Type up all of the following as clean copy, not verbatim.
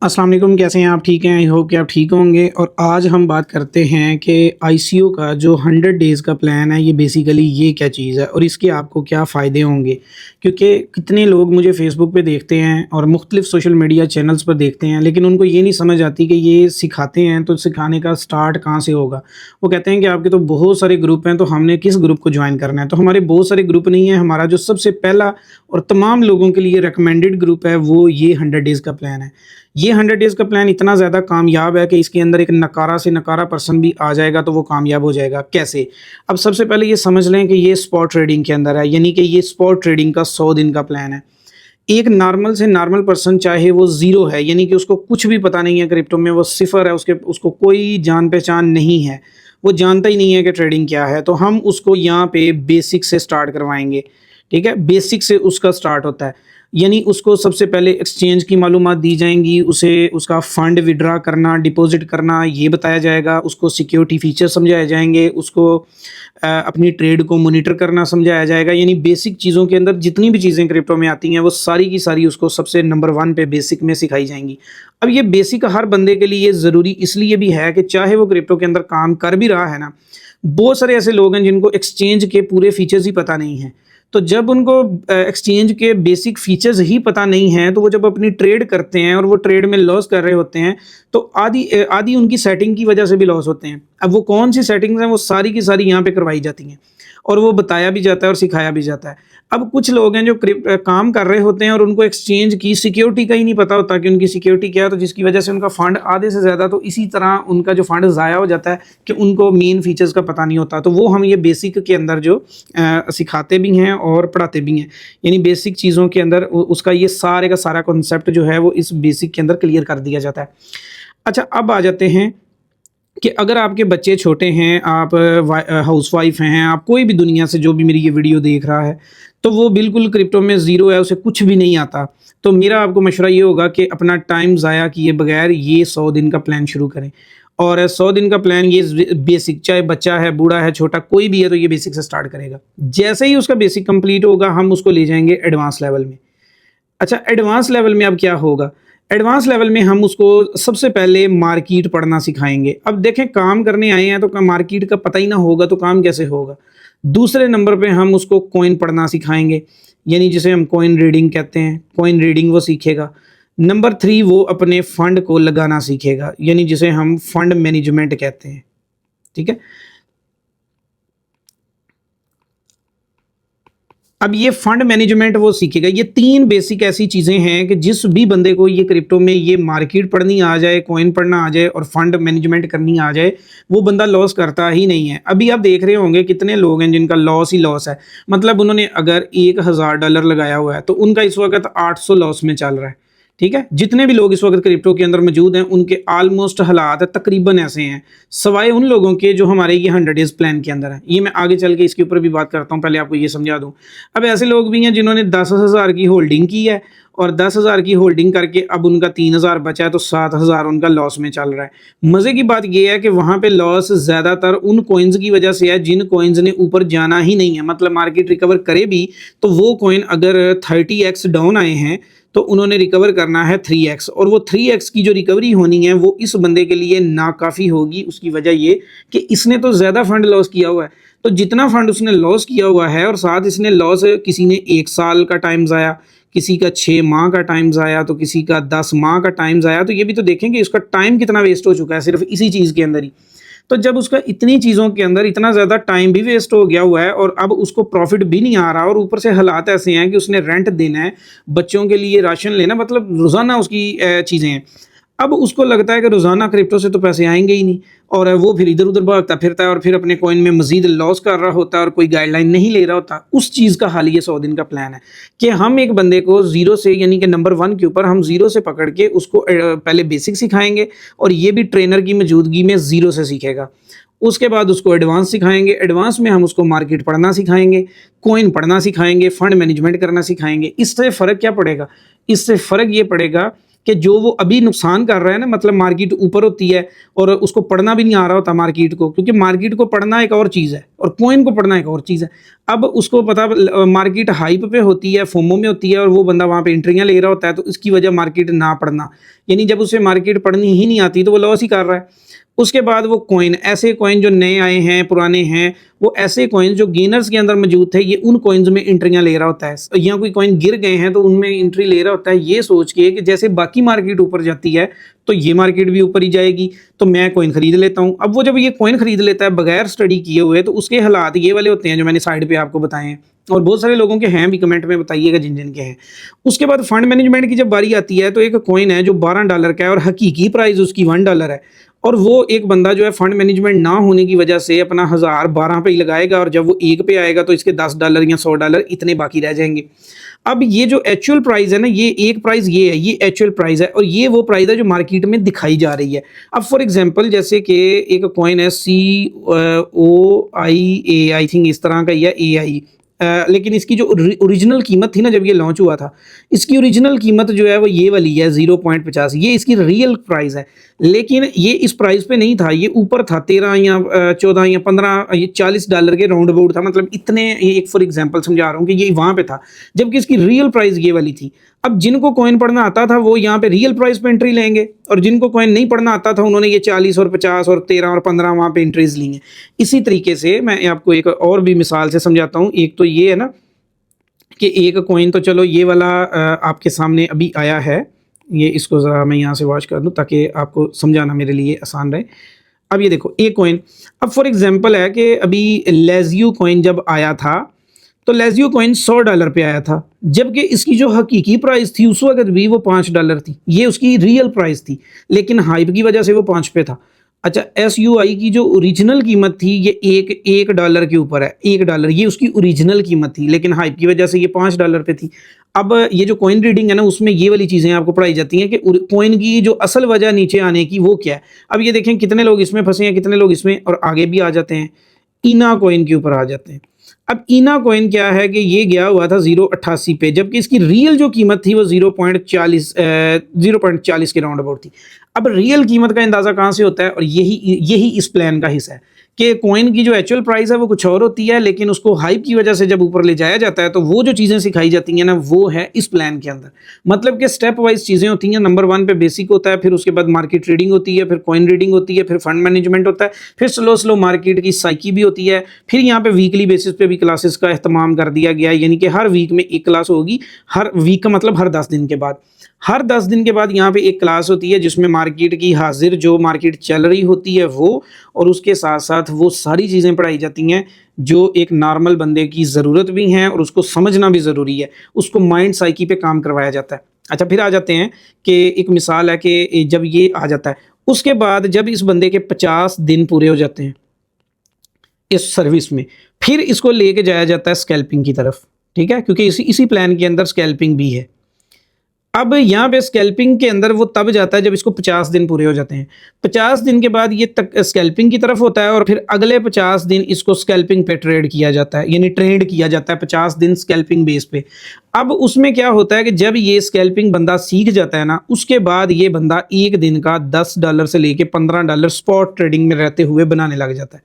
अस्सलाम वालेकुम, कैसे हैं आप? ठीक हैं? आई होप कि आप ठीक होंगे। और आज हम बात करते हैं कि आईसीयू का जो 100 डेज़ का प्लान है, ये बेसिकली ये क्या चीज़ है और इसके आपको क्या फ़ायदे होंगे। क्योंकि कितने लोग मुझे फ़ेसबुक पे देखते हैं और मुख्तलिफ़ सोशल मीडिया चैनल्स पर देखते हैं, लेकिन उनको ये नहीं समझ आती कि ये सिखाते हैं तो सिखाने का स्टार्ट कहाँ से होगा। वो कहते हैं कि आपके तो बहुत सारे ग्रुप हैं, तो हमने किस ग्रुप को जॉइन करना है? तो हमारे बहुत सारे ग्रुप नहीं है, हमारा जो सबसे पहला और तमाम लोगों के लिए रिकमेंडेड ग्रुप है, वो ये 100 डेज़ का प्लान है। ये 100 डेज़ का प्लान इतना ज़्यादा कामयाब है कि इसके अंदर एक नकारा से नकारा पर्सन भी आ जाएगा तो वो कामयाब हो जाएगा। कैसे? अब सबसे पहले ये समझ लें कि ये स्पॉट ट्रेडिंग के अंदर है, यानी कि ये स्पॉट ट्रेडिंग का 100 दिन का प्लान है। एक नॉर्मल से नॉर्मल पर्सन चाहे वो ज़ीरो है, यानी कि उसको कुछ भी पता नहीं है क्रिप्टो में, वो सिफ़र है, उसको कोई जान-पहचान नहीं है, वो जानता ही नहीं है कि ट्रेडिंग क्या है, तो हम उसको यहाँ पे बेसिक से स्टार्ट करवाएँगे, ठीक है? बेसिक से उसका स्टार्ट होता है। यानी उसको सबसे पहले एक्सचेंज की मालूमात दी जाएँगी, उसे उसका फ़ंड विथड्रॉ करना, डिपॉज़िट करना ये बताया जाएगा, उसको सिक्योरिटी फ़ीचर समझाए जाएँगे, उसको अपनी ट्रेड को मॉनिटर करना समझाया जाएगा। यानी बेसिक चीज़ों के अंदर जितनी भी चीज़ें क्रिप्टो में आती हैं, वो सारी की सारी उसको सबसे नंबर 1 पे बेसिक में सिखाई जाएँगी। अब ये बेसिक हर बंदे के लिए ज़रूरी इसलिए भी है कि चाहे वो क्रिप्टो के अंदर काम कर भी रहा है ना, बहुत सारे ऐसे लोग हैं जिनको एक्सचेंज के पूरे फ़ीचर्स ही पता नहीं हैं। तो जब उनको एक्सचेंज के बेसिक फीचर्स ही पता नहीं हैं, तो वो जब अपनी ट्रेड करते हैं और वो ट्रेड में लॉस कर रहे होते हैं, तो आधी उनकी सेटिंग की वजह से भी लॉस होते हैं। अब वो कौन-सी सेटिंग्स हैं, वो सारी की सारी यहाँ पे करवाई जाती हैं और वो बताया भी जाता है और सिखाया भी जाता है। अब कुछ लोग हैं जो काम कर रहे होते हैं और उनको एक्सचेंज की सिक्योरिटी का ही नहीं पता होता कि उनकी सिक्योरिटी क्या है, तो जिसकी वजह से उनका फंड आधे से ज़्यादा तो इसी तरह उनका जो फंड ज़ाया हो जाता है कि उनको मेन फीचर्स का पता नहीं होता। तो वो हम ये बेसिक के अंदर जो सिखाते भी हैं और पढ़ाते भी हैं। यानी बेसिक चीज़ों के अंदर उ उसका ये सारे का सारा कॉन्सेप्ट जो है वो इस बेसिक के अंदर क्लियर कर दिया जाता है। अच्छा, अब आ जाते हैं कि अगर आपके बच्चे छोटे हैं, आप हाउसवाइफ़ हैं, आप कोई भी दुनिया से जो भी मेरी ये वीडियो देख रहा है, तो वो बिल्कुल क्रिप्टो में ज़ीरो है, उसे कुछ भी नहीं आता। तो मेरा आपको मशवरा ये होगा कि अपना टाइम ज़ाया किए बगैर ये 100 दिन का प्लान शुरू करें। और 100 दिन का प्लान ये बेसिक, चाहे बच्चा है, बूढ़ा है, छोटा कोई भी है, तो ये बेसिक से स्टार्ट करेगा। जैसे ही उसका बेसिक कंप्लीट होगा, हम उसको ले जाएँगे एडवांस लेवल में। अच्छा, एडवांस लेवल में अब क्या होगा? एडवांस लेवल में हम उसको सबसे पहले मार्केट पढ़ना सिखाएँगे। अब देखें, काम करने आए हैं तो क मार्केट का पता ही ना होगा तो काम कैसे होगा? दूसरे नंबर पे हम उसको कॉइन पढ़ना सिखाएँगे, यानी जिसे हम कॉइन रीडिंग कहते हैं, कॉइन रीडिंग वो सीखेगा। नंबर 3 वो अपने फंड को लगाना सीखेगा, यानी जिसे हम फंड मैनेजमेंट कहते हैं, ठीक है? अब ये फंड मैनेजमेंट वो सीखेगा। ये 3 बेसिक ऐसी चीज़ें हैं कि जिस भी बंदे को ये क्रिप्टो में ये मार्केट पढ़नी आ जाए, कॉइन पढ़ना आ जाए और फंड मैनेजमेंट करनी आ जाए, वो बंदा लॉस करता ही नहीं है। अभी आप देख रहे होंगे कितने लोग हैं जिनका लॉस ही लॉस है। मतलब उन्होंने अगर $1000 लगाया हुआ है, तो उनका इस वक़्त 800 लॉस में चल रहा है। ठीक है? जितने भी लोग इस वक़्त क्रिप्टो के अंदर मौजूद हैं, उनके ऑलमोस्ट हालात तकरीबन ऐसे हैं, सिवाय उन लोगों के जो हमारे ये 100 डेज़ प्लान के अंदर हैं। ये मैं आगे चल के इसके ऊपर भी बात करता हूँ, पहले आपको ये समझा दूँ। अब ऐसे लोग भी हैं जिन्होंने 10,000 की होल्डिंग की है और 10,000 की होल्डिंग करके अब उनका 3,000 बचा है, तो 7,000 उनका लॉस में चल रहा है। मज़े की बात ये है कि वहाँ पे लॉस ज़्यादातर उन कॉइन्स की वजह से है जिन कॉइन्स ने ऊपर जाना ही नहीं है। मतलब मार्केट रिकवर करे भी, तो वो कॉइन अगर 30x डाउन आए हैं, तो उन्होंने रिकवर करना है 3x, और वो 3x की जो रिकवरी होनी है वो इस बंदे के लिए नाकाफ़ी होगी। उसकी वजह ये कि इसने तो ज़्यादा फंड लॉस किया हुआ है, तो जितना फंड उसने लॉस किया हुआ है और साथ इसने लॉस, किसी ने 1 साल का टाइम ज़ाया, किसी का 6 माह का टाइम ज़ाया, तो किसी का 10 माह का टाइम ज़ाया, तो ये भी तो देखें कि उसका टाइम कितना वेस्ट हो चुका है सिर्फ इसी चीज़ के अंदर ही। तो जब उसका इतनी चीज़ों के अंदर इतना ज़्यादा टाइम भी वेस्ट हो गया हुआ है और अब उसको प्रॉफ़िट भी नहीं आ रहा और ऊपर से हालात ऐसे हैं कि उसने रेंट देना है, बच्चों के लिए राशन लेना, मतलब रोज़ाना उसकी चीज़ें हैं। अब उसको लगता है कि रोज़ाना क्रिप्टो से तो पैसे आएँगे ही नहीं, और वो फिर इधर-उधर भागता फिरता है और फिर अपने कॉइन में मज़ीद लॉस कर रहा होता है और कोई गाइडलाइन नहीं ले रहा होता। उस चीज़ का हल ये 100 दिन का प्लान है कि हम एक बंदे को ज़ीरो से, यानी कि नंबर 1 के ऊपर हम ज़ीरो से पकड़ के उसको पहले बेसिक सिखाएँगे, और ये भी ट्रेनर की मौजूदगी में ज़ीरो से सीखेगा। उसके बाद उसको एडवांस सिखाएँगे, एडवांस में हम उसको मार्केट पढ़ना सिखाएँगे, कॉइन पढ़ना सिखाएँगे, फंड मैनेजमेंट करना सिखाएँगे। इससे फ़र्क क्या पड़ेगा? इससे फ़र्क ये पड़ेगा कि जो वो अभी नुकसान कर रहा है ना, मतलब मार्केट ऊपर होती है और उसको पढ़ना भी नहीं आ रहा होता मार्केट को, क्योंकि मार्केट को पढ़ना एक और चीज़ है और कॉइन को पढ़ना एक और चीज़ है। अब उसको पता मार्केट हाइप पे होती है, फोमो में होती है, और वो बंदा वहाँ पे एंट्रियाँ ले रहा होता है, तो इसकी वजह मार्केट ना पढ़ना, यानी जब उसे मार्केट पढ़नी ही नहीं आती तो वो लॉस ही कर रहा है। उसके बाद वो कॉइन, ऐसे कॉइन जो नए आए हैं, पुराने हैं, वो ऐसे कॉइन जो गेनर्स के अंदर मौजूद थे, ये उन कॉइन्स में एंट्रियाँ ले रहा होता है। या कोई कॉइन गिर गए हैं तो उनमें एंट्री ले रहा होता है, ये सोच के कि जैसे बाकी मार्केट ऊपर जाती है तो ये मार्केट भी ऊपर ही जाएगी, तो मैं कॉइन खरीद लेता हूँ। अब वो जब ये कॉइन खरीद लेता है बगैर स्टडी किए हुए, तो उसके हालात ये वाले होते हैं जो मैंने साइड पे आपको बताए हैं, और बहुत सारे लोगों के हैं भी, कमेंट में बताइएगा जिन जिन के हैं। उसके बाद फंड मैनेजमेंट की जब बारी आती है, तो एक कॉइन है जो $12 का है और हकीकी प्राइस उसकी $1 है, और वो एक बंदा जो है फंड मैनेजमेंट ना होने की वजह से अपना 1000 12 पे ही लगाएगा, और जब वो 1 पे आएगा तो इसके $10 या $100 इतने बाकी रह जाएंगे। अब ये जो एक्चुअल प्राइस है ना, ये एक प्राइस ये है, ये एक्चुअल प्राइस है, और ये वो प्राइस है जो मार्केट में दिखाई जा रही है। अब फॉर एग्जांपल जैसे कि एक कॉइन है COIA, आई थिंक इस तरह का, या AI, लेकिन इसकी जो ओरिजिनल कीमत थी ना जब ये लॉन्च हुआ था, इसकी ओरिजिनल कीमत जो है वो ये वाली है 0.50, ये इसकी रियल प्राइस है। लेकिन ये इस प्राइस पे नहीं था, ये ऊपर था 13 या 14 या 15 ये $40 के राउंड अबाउट था, मतलब इतने, ये एक फॉर एग्जांपल समझा रहा हूँ कि ये वहाँ पे था, जबकि इसकी रियल प्राइस ये वाली थी। अब जिनको कॉइन पढ़ना आता था वो यहाँ पे रियल प्राइस पे एंट्री लेंगे, और जिनको कॉइन नहीं पढ़ना आता था उन्होंने ये 40 और 50 और 13 और 15 वहाँ पे एंट्रीज ली हैं। इसी तरीके से मैं आपको एक और भी मिसाल से समझाता हूँ। एक तो ये है ना कि एक कॉइन, तो चलो ये वाला आपके सामने अभी आया है, ये इसको ज़रा मैं यहाँ से वॉच कर दूँ ताकि आपको समझाना मेरे लिए आसान रहे। अब ये देखो एक कॉइन, अब फॉर एग्जांपल है कि अभी लेजियो कॉइन जब आया था, तो लेजियो कॉइन $100 पे आया था, जबकि इसकी जो हकीकी प्राइस थी उस वक्त भी वो $5 थी, ये उसकी रियल प्राइस थी, लेकिन हाइप की वजह से वो 5 पे था। अच्छा, SUI की जो ओरिजिनल कीमत थी ये एक डॉलर के ऊपर है, $1 ये उसकी ओरिजिनल कीमत थी, लेकिन हाइप की वजह से ये $5 पे थी। अब ये जो कॉइन रीडिंग है ना, उसमें ये वाली चीज़ें आपको पढ़ाई जाती हैं कि कॉइन की जो असल वजह नीचे आने की वो क्या है। अब ये देखें कितने लोग इसमें फंसे हैं, कितने लोग इसमें, और आगे भी आ जाते हैं, इना कॉइन के ऊपर आ जाते हैं। अब इना कॉइन क्या है कि ये गया हुआ था 0.88 पे, जबकि इसकी रियल जो कीमत थी वो 0.40 के राउंड अबाउट थी। अब रियल कीमत का अंदाज़ा कहाँ से होता है, और यही इस प्लान का हिस्सा है कि कॉइन की जो एक्चुअल प्राइस है वो कुछ और होती है, लेकिन उसको हाइप की वजह से जब ऊपर ले जाया जाता है तो वो जो चीज़ें सिखाई जाती हैं ना, वो है इस प्लान के अंदर। मतलब कि स्टेप वाइज चीज़ें होती हैं। नंबर 1 पे बेसिक होता है, फिर उसके बाद मार्केट ट्रेडिंग होती है, फिर कॉइन रीडिंग होती है, फिर फंड मैनेजमेंट होता है, फिर स्लो स्लो मार्केट की साइकी भी होती है, फिर यहाँ पे वीकली बेसिस पे भी क्लासेस का अहतमाम कर दिया गया है, यानी कि हर वीक में एक क्लास होगी। हर वीक का मतलब हर 10 दिन के बाद, हर 10 दिन के बाद यहाँ पे एक क्लास होती है जिसमें मार्केट की हाजिर जो मार्केट चल रही होती है वो, और उसके साथ साथ वो सारी चीज़ें पढ़ाई जाती हैं जो एक नॉर्मल बंदे की ज़रूरत भी हैं और उसको समझना भी ज़रूरी है, उसको माइंड साइकी पे काम करवाया जाता है। अच्छा, फिर आ जाते हैं कि एक मिसाल है कि जब ये आ जाता है, उसके बाद जब इस बंदे के 50 दिन पूरे हो जाते हैं इस सर्विस में, फिर इसको लेके जाया जाता है स्कैल्पिंग की तरफ, ठीक है, क्योंकि इसी प्लान के अंदर स्कैल्पिंग भी है। अब यहाँ पे स्कैल्पिंग के अंदर वो तब जाता है जब इसको 50 दिन पूरे हो जाते हैं। 50 दिन के बाद ये तक स्कैल्पिंग की तरफ होता है, और फिर अगले 50 दिन इसको स्कैल्पिंग पे ट्रेड किया जाता है, यानी ट्रेड किया जाता है 50 दिन स्कैल्पिंग बेस पे। अब उसमें क्या होता है कि जब ये स्कैल्पिंग बंदा सीख जाता है ना, उसके बाद ये बंदा एक दिन का $10 से लेके $15 स्पॉट ट्रेडिंग में रहते हुए बनाने लग जाता है।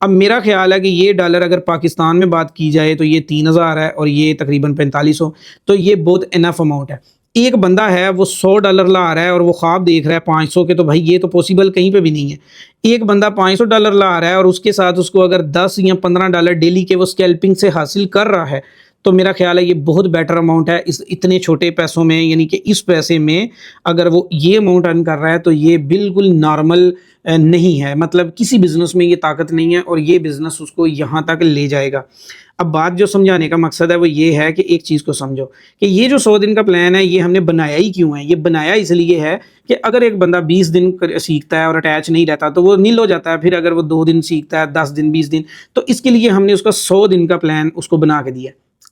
अब मेरा ख्याल है कि ये डॉलर अगर पाकिस्तान में बात की जाए तो ये 3000 है और ये तकरीबन 4500, तो ये बहुत इनफ अमाउंट है। एक बंदा है वो $100 ला रहा है और वो ख्वाब देख रहा है 500 के, तो भाई ये तो पॉसिबल कहीं पे भी नहीं है। एक बंदा $500 ला रहा है और उसके साथ उसको अगर 10 या $15 डेली के वो स्कैल्पिंग से हासिल कर रहा है, तो मेरा ख्याल है ये बहुत बेटर अमाउंट है इस इतने छोटे पैसों में, यानी कि इस पैसे में अगर वो ये अमाउंट अर्न कर रहा है तो ये बिल्कुल नॉर्मल नहीं है। मतलब किसी बिज़नेस में ये ताकत नहीं है और ये बिज़नेस उसको यहाँ तक ले जाएगा। अब बात जो समझाने का मकसद है वो ये है कि एक चीज़ को समझो कि ये जो 100 दिन का प्लान है ये हमने बनाया ही क्यों है। ये बनाया इसलिए है कि अगर एक बंदा 20 दिन सीखता है और अटैच नहीं रहता तो वो नील हो जाता है। फिर अगर वो 2 दिन सीखता है, 10 दिन, 20 दिन, तो इसके लिए हमने उसका 100 दिन का प्लान उसको बना के दिया।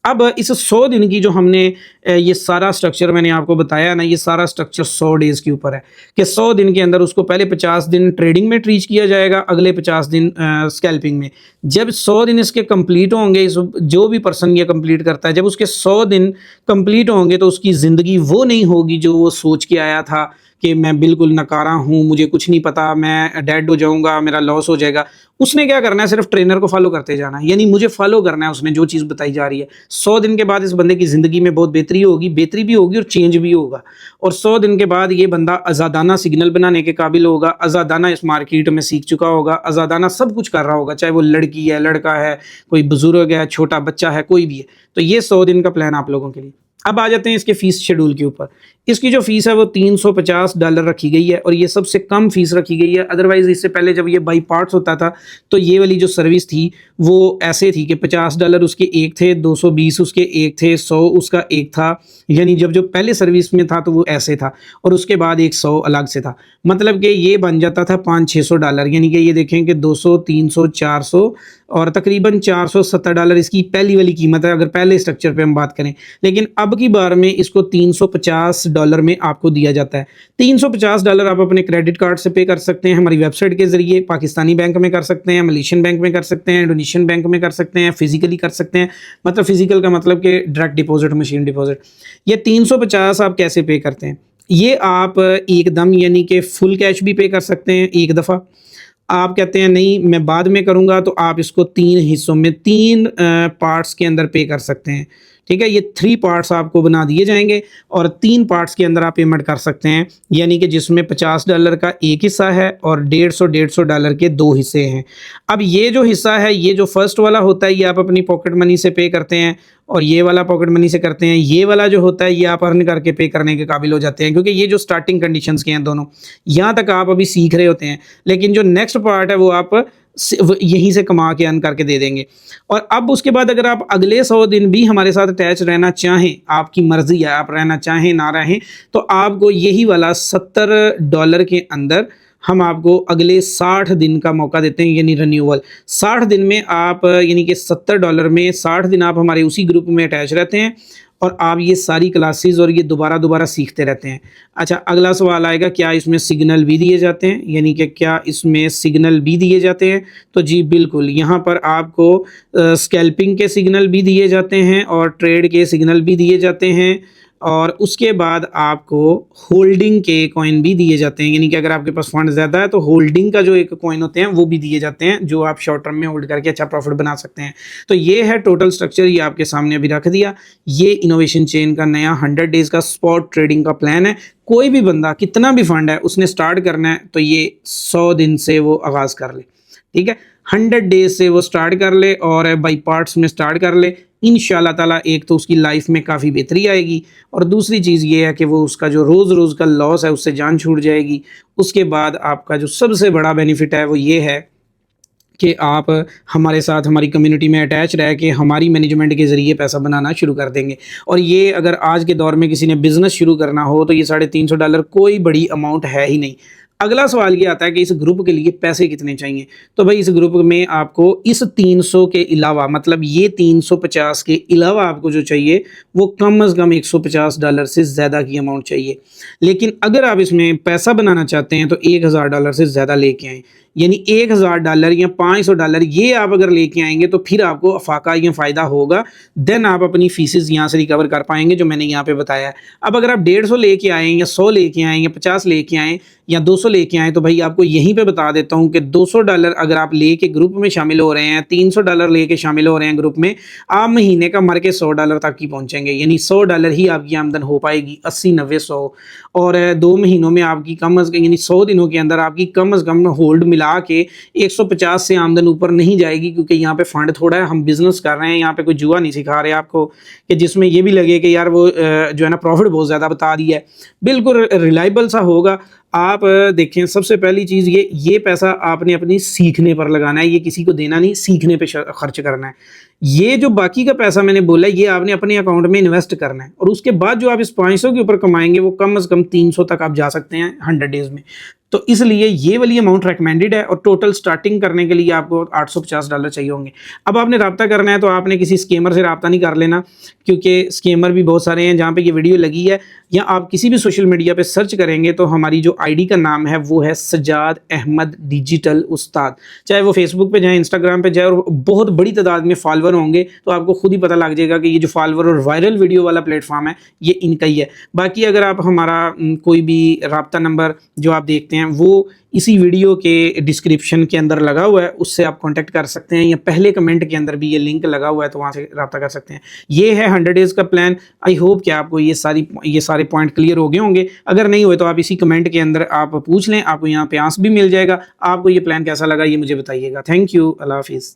अब इस 100 दिन की जो हमने ये सारा स्ट्रक्चर मैंने आपको बताया ना, ये सारा स्ट्रक्चर 100 डेज़ के ऊपर है कि 100 दिन के अंदर उसको पहले 50 दिन ट्रेडिंग में ट्रीच किया जाएगा, अगले 50 दिन स्कैल्पिंग में। जब 100 दिन इसके कंप्लीट होंगे, जो भी पर्सन ये कंप्लीट करता है, जब उसके 100 दिन कंप्लीट होंगे तो उसकी ज़िंदगी वो नहीं होगी जो वो सोच के आया था कि मैं बिल्कुल नकारा हूँ, मुझे कुछ नहीं पता, मैं डेड हो जाऊँगा, मेरा लॉस हो जाएगा। उसने क्या करना है, सिर्फ ट्रेनर को फॉलो करते जाना है, यानी मुझे फॉलो करना है उसने जो चीज़ बताई जा रही है। 100 दिन के बाद इस बंदे की ज़िंदगी में बहुत बेहतरी भी होगी और चेंज भी होगा। और 100 दिन के बाद ये बंदा आज़ादाना सिग्नल बनाने के काबिल होगा, आज़ादाना इस मार्केट में सीख चुका होगा, आज़ादाना सब कुछ कर रहा होगा, चाहे वो लड़की है, लड़का है, कोई बुजुर्ग है, छोटा बच्चा है, कोई भी है। तो ये 100 दिन का प्लान आप लोगों के लिए। अब आ जाते हैं इसके फ़ीस शेड्यूल के ऊपर। इसकी जो फ़ीस है वो $350 रखी गई है और ये सबसे कम फ़ीस रखी गई है। अदरवाइज़ इससे पहले जब ये बाई पार्ट्स होता था तो ये वाली जो सर्विस थी वो ऐसे थी कि $50 उसके एक थे, 220 उसके एक थे, 100 उसका एक था। यानी जब जो पहले सर्विस में था तो वो ऐसे था और उसके बाद एक 100 अलग से था। मतलब कि ये बन जाता था $500-600, यानी कि ये देखें कि 200, 300, 400 और तकरीबन $470 इसकी पहली वाली कीमत है, अगर पहले स्ट्रक्चर पे हम बात करें। लेकिन अब की बार में इसको $350 में आपको दिया जाता है। $350 आप अपने क्रेडिट कार्ड से पे कर सकते हैं, हमारी वेबसाइट के ज़रिए, पाकिस्तानी बैंक में कर सकते हैं, मलेशियन बैंक में कर सकते हैं, इंडोनेशियन बैंक में कर सकते हैं, फिजिकली कर सकते हैं। मतलब फिजिकल का मतलब कि डायरेक्ट डिपॉजिट, मशीन डिपॉजिट। ये 350 आप कैसे पे करते हैं? ये आप एकदम यानी कि फुल कैश भी पे कर सकते हैं एक दफ़ा। आप कहते हैं नहीं मैं बाद में करूँगा, तो आप इसको 3 हिस्सों में 3 पार्ट्स के अंदर पे कर सकते हैं। ठीक है, ये 3 पार्ट्स आपको बना दिए जाएंगे और 3 पार्ट्स के अंदर आप पेमेंट कर सकते हैं, यानी कि जिसमें $50 का एक हिस्सा है और $150 के 2 हिस्से हैं। अब ये जो हिस्सा है, ये जो फर्स्ट वाला होता है, ये आप अपनी पॉकेट मनी से पे करते हैं और ये वाला पॉकेट मनी से करते हैं। ये वाला जो होता है ये आप अर्न करके पे करने के काबिल हो जाते हैं, क्योंकि ये जो स्टार्टिंग कंडीशंस के हैं दोनों, यहाँ तक आप अभी सीख रहे होते हैं, लेकिन जो नेक्स्ट पार्ट है वो आप यहीं से कमा के अर्न करके दे देंगे। और अब उसके बाद अगर आप अगले 100 दिन भी हमारे साथ अटैच रहना चाहें, आपकी मर्ज़ी है, आप रहना चाहें ना रहें, तो आपको यही वाला $70 के अंदर हम आपको अगले 60 दिन का मौका देते हैं, यानी रिन्यूअल। 60 दिन में आप यानी कि $70 में 60 दिन आप हमारे उसी ग्रुप में अटैच रहते हैं और आप ये सारी क्लासेस और ये दोबारा सीखते रहते हैं। अच्छा, अगला सवाल आएगा, क्या इसमें सिग्नल भी दिए जाते हैं, यानी कि क्या इसमें सिग्नल भी दिए जाते हैं? तो जी बिल्कुल, यहाँ पर आपको स्कैल्पिंग के सिग्नल भी दिए जाते हैं और ट्रेड के सिग्नल भी दिए जाते हैं और उसके बाद आपको होल्डिंग के कॉइन भी दिए जाते हैं, यानी कि अगर आपके पास फंड ज़्यादा है तो होल्डिंग का जो एक कॉइन होते हैं वो भी दिए जाते हैं, जो आप शॉर्ट टर्म में होल्ड करके अच्छा प्रॉफिट बना सकते हैं। तो ये है टोटल स्ट्रक्चर, ये आपके सामने अभी रख दिया। ये इनोवेशन चेन का नया 100 डेज़ का स्पॉट ट्रेडिंग का प्लान है। कोई भी बंदा कितना भी फंड है उसने स्टार्ट करना है तो ये 100 दिन से वो आगाज़ कर ले, ठीक है, 100 डेज से वो स्टार्ट कर ले और बाई पार्ट्स में स्टार्ट कर ले। इंशाल्लाह ताला एक तो उसकी लाइफ में काफ़ी बेहतरी आएगी और दूसरी चीज़ ये है कि वो उसका जो रोज़ का लॉस है उससे जान छूट जाएगी। उसके बाद आपका जो सबसे बड़ा बेनिफिट है वो ये है कि आप हमारे साथ हमारी कम्युनिटी में अटैच रह के हमारी मैनेजमेंट के ज़रिए पैसा बनाना शुरू कर देंगे। और ये अगर आज के दौर में किसी ने बिज़नेस शुरू करना हो तो ये $350 कोई बड़ी अमाउंट है ही नहीं। अगला सवाल ये आता है कि इस ग्रुप के लिए पैसे कितने चाहिए? तो भाई इस ग्रुप में आपको इस 300 के अलावा, मतलब ये 350 के अलावा आपको जो चाहिए वो कम से कम $150 से ज़्यादा की अमाउंट चाहिए। लेकिन अगर आप इसमें पैसा बनाना चाहते हैं तो $1000 से ज़्यादा लेके आएँ, यानी $1000 या $500 ये आप अगर लेके आएंगे तो फिर आपको अफाका या फ़ायदा होगा। देन आप अपनी फीसेस यहाँ से रिकवर कर पाएंगे, जो मैंने यहाँ पे बताया है। अब अगर आप 150 लेके आएँ या 100 लेके आएँ या 50 लेके आएँ या 200 लेके आएँ, तो भाई आपको यहीं पे बता देता हूँ कि $200 अगर आप लेके ग्रुप में शामिल हो रहे हैं, $300 लेके शामिल हो रहे हैं ग्रुप में, आप महीने का मर के $100 तक ही पहुँचेंगे, यानी $100 ही आपकी आमदन हो पाएगी। 80, 90, 100 और 2 महीनों में आपकी कम अज़ यानी 100 दिनों के अंदर आपकी कम अज़ कम होल्ड मिला के 150 से आमदन ऊपर नहीं जाएगी, क्योंकि यहाँ पे फंड थोड़ा है, हम बिजनेस कर रहे हैं, यहाँ पे कोई जुआ नहीं सिखा रहे आपको कि जिसमें ये भी लगे कि यार वो जो है ना प्रॉफिट बहुत ज़्यादा बता दिया है। बिल्कुल रिलायबल सा होगा। आप देखें, सबसे पहली चीज़ ये पैसा आपने अपनी सीखने पर लगाना है, ये किसी को देना नहीं, सीखने पे खर्च करना है। ये जो बाकी का पैसा मैंने बोला ये आपने अपने अकाउंट में इन्वेस्ट करना है और उसके बाद जो आप इस 500 के ऊपर कमाएंगे वो कम से कम 300 तक आप जा सकते हैं 100 डेज़ में। तो इसलिए ये वाली अमाउंट रिकमेंडेड है और टोटल स्टार्टिंग करने के लिए आपको $850 चाहिए होंगे। अब आपने रब्ता करना है तो आपने किसी स्कैमर से रब्ता नहीं कर लेना, क्योंकि स्कैमर भी बहुत सारे हैं। जहाँ पे ये वीडियो लगी है या आप किसी भी सोशल मीडिया पे सर्च करेंगे तो हमारी जो आईडी का नाम है वो है सज्जाद अहमद डिजिटल उस्ताद। चाहे वो फेसबुक पे जाए, इंस्टाग्राम पे जाए, और बहुत बड़ी तादाद में फॉलोअर होंगे तो आपको खुद ही पता लग जाएगा कि ये जो फॉलोअर और वायरल वीडियो वाला प्लेटफॉर्म है ये इनका ही है। बाकी अगर आप हमारा कोई भी रब्ता नंबर जो आप देखते हैं वो इसी वीडियो के डिस्क्रिप्शन के अंदर लगा हुआ है, उससे आप कांटेक्ट कर सकते हैं, या पहले कमेंट के अंदर भी ये लिंक लगा हुआ है तो वहाँ से रब्ता कर सकते हैं। ये है 100 डेज़ का प्लान। आई होप कि आपको ये सारे पॉइंट क्लियर हो गए होंगे। अगर नहीं हुए तो आप इसी कमेंट के अंदर आप पूछ लें, आपको यहाँ पे आंसर भी मिल जाएगा। आपको ये प्लान कैसा लगा ये मुझे बताइएगा। थैंक यू, अल्लाह हाफिज़।